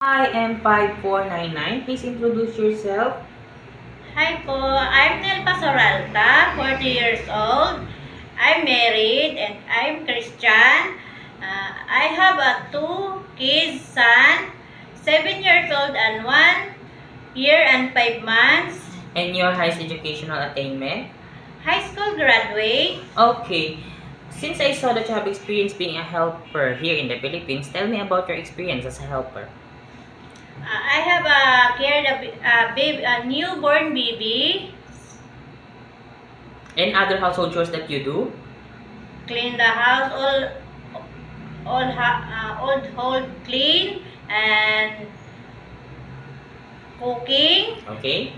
I am 5499. Please introduce yourself. Hi po, I'm Nelpa Soralta, 40 years old. I'm married and I'm Christian. I have two kids, son, 7 years old and 1 year and 5 months. And your highest educational attainment. High school graduate. Okay. Since I saw that you have experience being a helper here in the Philippines, tell me about your experience as a helper. I have cared a newborn baby, And other household chores that you do. clean the house, all hold clean, and cooking. Okay.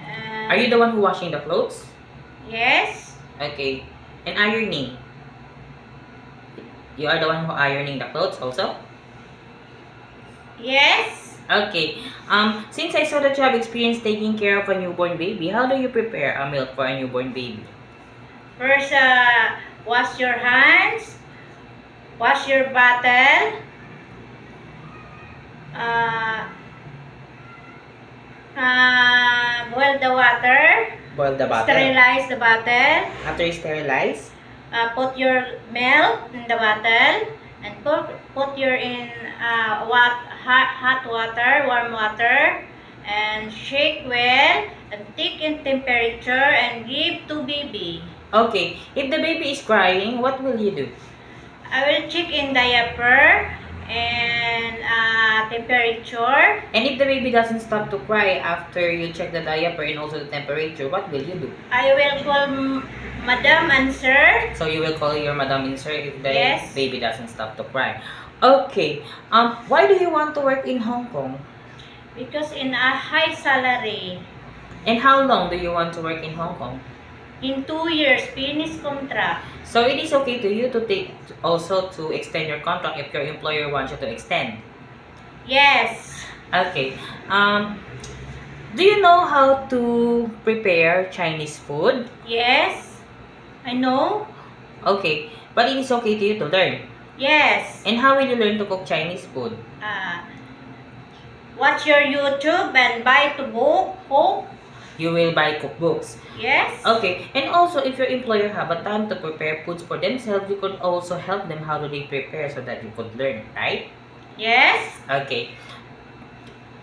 And Are you the one who washing the clothes? Yes. Okay. And ironing. You are the one who ironing the clothes also? Yes. Okay. Since I saw that you have experience taking care of a newborn baby, how do you prepare a milk for a newborn baby? First, wash your hands, wash your bottle, boil the water, Boil the bottle. sterilize the bottle, After you sterilize, put your milk in the bottle, and put your in hot water, warm water, and shake well, and take in temperature, and give to baby. okay. If the baby is crying, what will you do? I will check in diaper and temperature. And if the baby doesn't stop to cry after you check the diaper and also the temperature, what will you do? I will call Madam and Sir. So you will call your madam in sir if the Yes. baby doesn't stop to cry. Okay. Why do you want to work in Hong Kong? Because in a high salary. And how long do you want to work in Hong Kong? In 2 years, finish contract. So it is okay to you to take also to extend your contract if your employer wants you to extend. Yes. Okay. Do you know how to prepare Chinese food? Yes. I know. Okay. But it is okay to you to learn. Yes. And how will you learn to cook Chinese food? Watch your YouTube and buy to cook. You will buy cookbooks. Yes. Okay. And also, if your employer have a time to prepare foods for themselves, you could also help them how do they prepare so that you could learn, right? Yes. Okay.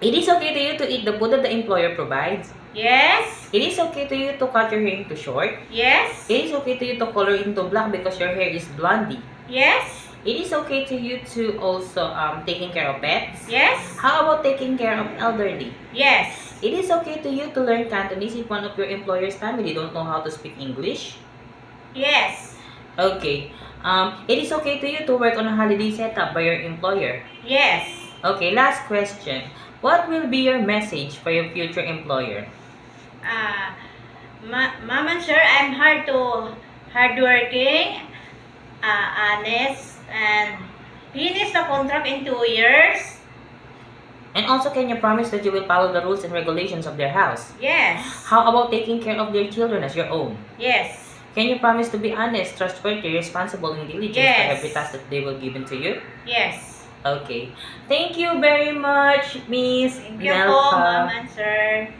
It is okay to you to eat the food that the employer provides. Yes. It is okay to you to cut your hair into short. Yes. It is okay to you to color into black because your hair is blondie. Yes. It is okay to you to also taking care of pets. Yes. How about taking care of elderly? Yes. It is okay to you to learn Cantonese if one of your employer's family don't know how to speak English. Yes. Okay. It is okay to you to work on a holiday setup by your employer. Yes. Okay, last question. What will be your message for your future employer? Mom and Sir, I'm hardworking, honest, and finish the contract in 2 years. And also, can you promise that you will follow the rules and regulations of their house? Yes. How about taking care of their children as your own? Yes. Can you promise to be honest, trustworthy, responsible, and diligent for Yes. every task that they will given to you? Yes. Okay. Thank you very much, Miss Thank you po, Nelka. Mom and Sir.